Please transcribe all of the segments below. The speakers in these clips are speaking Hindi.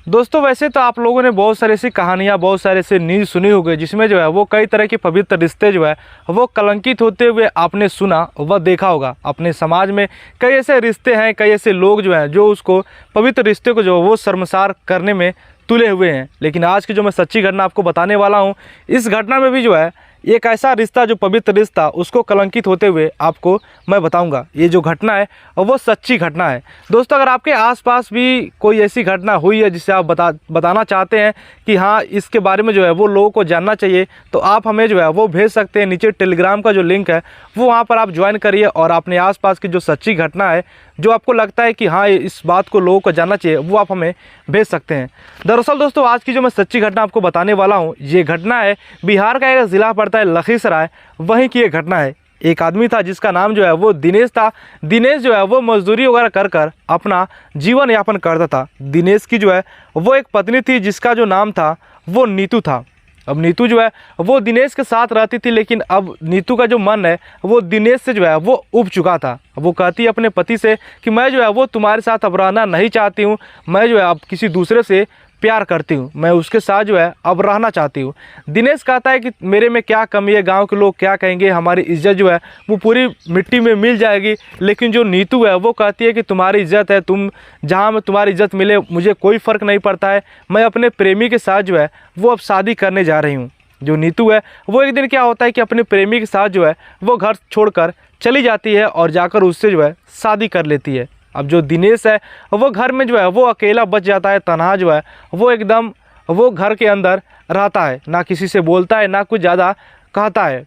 दोस्तों वैसे तो आप लोगों ने बहुत सारी ऐसी कहानियाँ, बहुत सारे ऐसे न्यूज़ सुनी होगी जिसमें जो है वो कई तरह के पवित्र रिश्ते जो है वो कलंकित होते हुए आपने सुना व देखा होगा। अपने समाज में कई ऐसे रिश्ते हैं, कई ऐसे लोग जो हैं जो उसको पवित्र रिश्ते को जो है वो शर्मसार करने में तुले हुए हैं। लेकिन आज की जो मैं सच्ची घटना आपको बताने वाला हूँ, इस घटना में भी जो है एक ऐसा रिश्ता जो पवित्र रिश्ता उसको कलंकित होते हुए आपको मैं बताऊंगा। ये जो घटना है वो सच्ची घटना है। दोस्तों अगर आपके आसपास भी कोई ऐसी घटना हुई है जिसे आप बताना चाहते हैं कि हाँ इसके बारे में जो है वो लोगों को जानना चाहिए, तो आप हमें जो है वो भेज सकते हैं। नीचे टेलीग्राम का जो लिंक है वो वहाँ पर आप ज्वाइन करिए और अपने आसपास की जो सच्ची घटना है, जो आपको लगता है कि हाँ इस बात को लोगों को जानना चाहिए, वो आप हमें भेज सकते हैं। दरअसल दोस्तों आज की जो मैं सच्ची घटना आपको बताने वाला हूँ, ये घटना है बिहार का एक ज़िला पड़ता है लखीसराय, वहीं की ये घटना है। एक आदमी था जिसका नाम जो है वो दिनेश था। दिनेश जो है वो मजदूरी वगैरह कर कर अपना जीवन यापन करता था। दिनेश की जो है वो एक पत्नी थी जिसका जो नाम था वो नीतू था। अब नीतू जो है वो दिनेश के साथ रहती थी, लेकिन अब नीतू का जो मन है वो दिनेश से जो है वो उब चुका था। वो कहती है अपने पति से कि मैं जो है वो तुम्हारे साथ अब रहना नहीं चाहती हूँ, मैं जो है अब किसी दूसरे से प्यार करती हूँ, मैं उसके साथ जो है अब रहना चाहती हूँ। दिनेश कहता है कि मेरे में क्या कमी है, गांव के लोग क्या कहेंगे, हमारी इज्जत जो है वो पूरी मिट्टी में मिल जाएगी। लेकिन जो नीतू है वो कहती है कि तुम्हारी इज्जत है, तुम जहाँ में तुम्हारी इज्जत मिले मुझे कोई फ़र्क नहीं पड़ता है, मैं अपने प्रेमी के साथ जो है वो अब शादी करने जा रही हूँ। जो नीतू है वो एक दिन क्या होता है कि अपने प्रेमी के साथ जो है वो घर छोड़कर चली जाती है और जाकर उससे जो है शादी कर लेती है। अब जो दिनेश है वो घर में जो है वो अकेला बच जाता है, तन्हा जो है वो एकदम वो घर के अंदर रहता है, ना किसी से बोलता है ना कुछ ज़्यादा कहता है।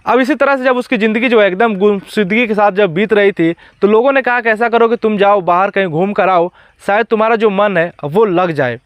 अब इसी तरह से जब उसकी ज़िंदगी जो है एकदम गुमशुदगी के साथ जब बीत रही थी, तो लोगों ने कहा कि ऐसा करो कि तुम जाओ बाहर कहीं घूम कर आओ, शायद तुम्हारा जो मन है वो लग जाए।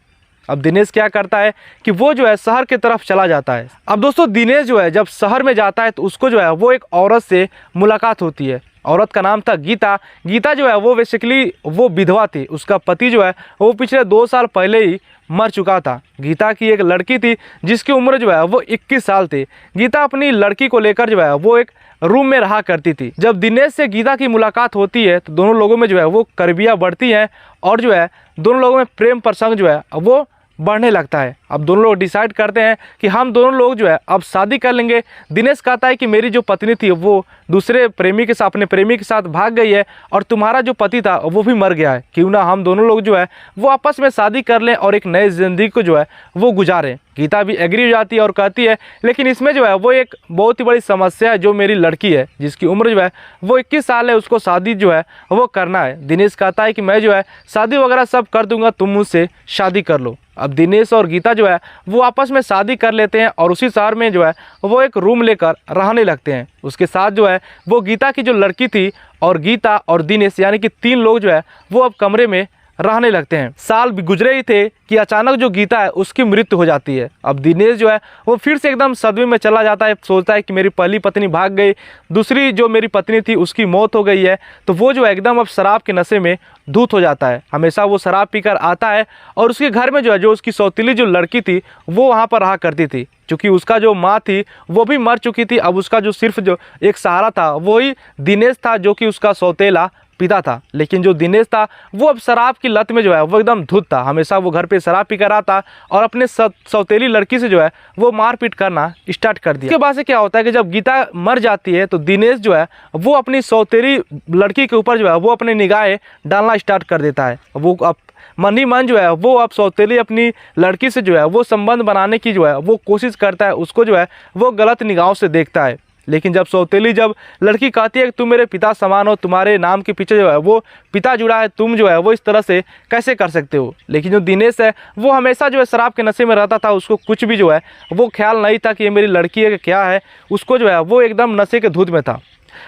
अब दिनेश क्या करता है कि वो जो है शहर की तरफ चला जाता है। अब दोस्तों दिनेश जो है जब शहर में जाता है तो उसको जो है वो एक औरत से मुलाकात होती है। औरत का नाम था गीता। गीता जो है वो बेसिकली वो विधवा थी, उसका पति जो है वो पिछले 2 साल पहले ही मर चुका था। गीता की एक लड़की थी जिसकी उम्र जो है वो 21 साल थी। गीता अपनी लड़की को लेकर जो है वो एक रूम में रहा करती थी। जब दिनेश से गीता की मुलाकात होती है तो दोनों लोगों में जो है वो करीबियाँ बढ़ती हैं और जो है दोनों लोगों में प्रेम प्रसंग जो है वो बढ़ने लगता है। अब दोनों लोग डिसाइड करते हैं कि हम दोनों लोग जो है अब शादी कर लेंगे। दिनेश कहता है कि मेरी जो पत्नी थी वो दूसरे प्रेमी के साथ अपने प्रेमी के साथ भाग गई है और तुम्हारा जो पति था वो भी मर गया है, क्यों ना हम दोनों लोग जो है वो आपस में शादी कर लें और एक नई ज़िंदगी को जो है वो गुजारें। गीता भी एग्री हो जाती है और कहती है लेकिन इसमें जो है वो एक बहुत ही बड़ी समस्या है, जो मेरी लड़की है जिसकी उम्र जो है वो 21 साल है, उसको शादी जो है वो करना है। दिनेश कहता है कि मैं जो है शादी वगैरह सब कर दूंगा, तुम मुझसे शादी कर लो। अब दिनेश और गीता जो है वो आपस में शादी कर लेते हैं और उसी शहर में जो है वो एक रूम लेकर रहने लगते हैं। उसके साथ जो है वो गीता की जो लड़की थी और गीता और दिनेश यानी कि 3 लोग जो है वो अब कमरे में रहने लगते हैं। साल भी गुजरे ही थे कि अचानक जो गीता है उसकी मृत्यु हो जाती है। अब दिनेश जो है वो फिर से एकदम सदमे में चला जाता है, सोचता है कि मेरी पहली पत्नी भाग गई, दूसरी जो मेरी पत्नी थी उसकी मौत हो गई है। तो वो जो है एकदम अब शराब के नशे में धुत हो जाता है। हमेशा वो शराब पीकर आता है और उसके घर में जो है जो उसकी सौतीली जो लड़की थी वो वहाँ पर रहा करती थी। चूँकि उसका जो माँ थी वो भी मर चुकी थी, अब उसका जो सिर्फ जो एक सहारा था वही दिनेश था जो कि उसका सौतेला पिता था। लेकिन जो दिनेश था वो अब शराब की लत में जो है वो एकदम धुत था। हमेशा वो घर पे शराब पीकर आता और अपने सौतेली लड़की से जो है वो मारपीट करना स्टार्ट कर दिया। इसके बाद से क्या होता है कि जब गीता मर जाती है तो दिनेश जो है वो अपनी सौतेली लड़की के ऊपर जो है वो अपनी निगाहें डालना स्टार्ट कर देता है। वो अब मन ही मन जो है वो अब सौतेली अपनी लड़की से जो है वो संबंध बनाने की जो है वो कोशिश करता है, उसको जो है वो गलत निगाहों से देखता है। लेकिन जब सौतेली जब लड़की कहती है कि तुम मेरे पिता समान हो, तुम्हारे नाम के पीछे जो है वो पिता जुड़ा है, तुम जो है वो इस तरह से कैसे कर सकते हो। लेकिन जो दिनेश है वो हमेशा जो है शराब के नशे में रहता था, उसको कुछ भी जो है वो ख्याल नहीं था कि ये मेरी लड़की है कि क्या है, उसको जो है वो एकदम नशे के धुत में था।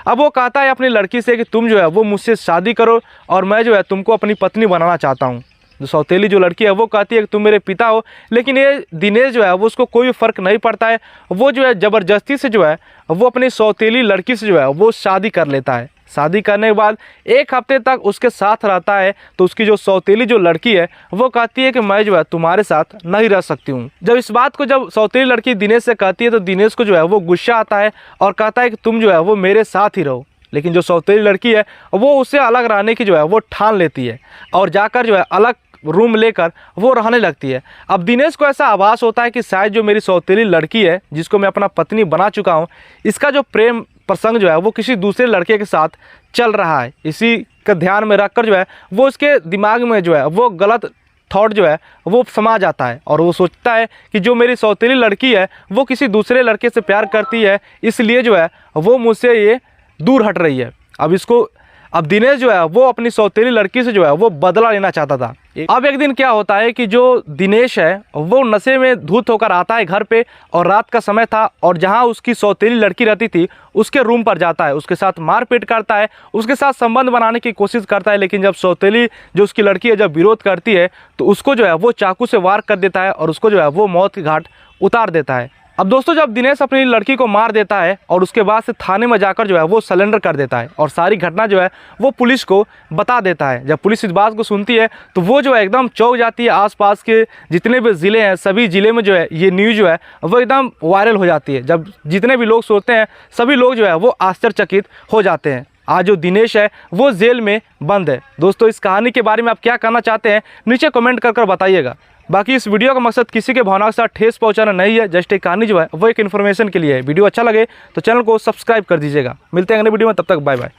अब वो कहता है अपनी लड़की से कि तुम जो है वो मुझसे शादी करो और मैं जो है तुमको अपनी पत्नी बनाना चाहता हूँ। जो सौतेली जो लड़की है वो कहती है कि तुम मेरे पिता हो, लेकिन ये दिनेश जो है वो उसको कोई फ़र्क नहीं पड़ता है। वो जो है ज़बरदस्ती से जो है वो अपनी सौतेली लड़की से जो है वो शादी कर लेता है। शादी करने के बाद 1 हफ्ते तक उसके साथ रहता है तो उसकी जो सौतेली जो लड़की है वो कहती है कि मैं जो है तुम्हारे साथ नहीं रह सकती हूँ। जब इस बात को जब सौतेली लड़की दिनेश से कहती है तो दिनेश को जो है वो गुस्सा आता है और कहता है कि तुम जो है वो मेरे साथ ही रहो। लेकिन जो सौतेली लड़की है वो उससे अलग रहने की जो है वो ठान लेती है और जाकर जो है अलग रूम लेकर वो रहने लगती है। अब दिनेश को ऐसा आभास होता है कि शायद जो मेरी सौतेली लड़की है, जिसको मैं अपना पत्नी बना चुका हूँ, इसका जो प्रेम प्रसंग जो है वो किसी दूसरे लड़के के साथ चल रहा है। इसी का ध्यान में रखकर जो है वो उसके दिमाग में जो है वो गलत थॉट जो है वो समा जाता है और वो सोचता है कि जो मेरी सौतेली लड़की है वो किसी दूसरे लड़के से प्यार करती है, इसलिए जो है वो मुझसे ये दूर हट रही है। अब दिनेश जो है वो अपनी सौतेली लड़की से जो है वो बदला लेना चाहता था। अब एक दिन क्या होता है कि जो दिनेश है वो नशे में धुत होकर आता है घर पे, और रात का समय था, और जहां उसकी सौतेली लड़की रहती थी उसके रूम पर जाता है, उसके साथ मारपीट करता है, उसके साथ संबंध बनाने की कोशिश करता है। लेकिन जब सौतेली जो उसकी लड़की है जब विरोध करती है तो उसको जो है वो चाकू से वार कर देता है और उसको जो है वो मौत के घाट उतार देता है। अब दोस्तों, जब दिनेश अपनी लड़की को मार देता है और उसके बाद से थाने में जाकर जो है वो सरेंडर कर देता है और सारी घटना जो है वो पुलिस को बता देता है। जब पुलिस इस बात को सुनती है तो वो जो है एकदम चौंक जाती है। आसपास के जितने भी ज़िले हैं सभी ज़िले में जो है ये न्यूज़ जो है वो एकदम वायरल हो जाती है। जब जितने भी लोग सोते हैं सभी लोग जो है वो आश्चर्यचकित हो जाते हैं। आज जो दिनेश है वो जेल में बंद है। दोस्तों, इस कहानी के बारे में आप क्या कहना चाहते हैं नीचे कमेंट कर बताइएगा। बाकी इस वीडियो का मकसद किसी के भावना के साथ ठेस पहुंचाना नहीं है, जस्ट एक कहानी जो है वो एक इन्फॉर्मेशन के लिए है। वीडियो अच्छा लगे तो चैनल को सब्सक्राइब कर दीजिएगा। मिलते हैं अगले वीडियो में, तब तक बाय बाय।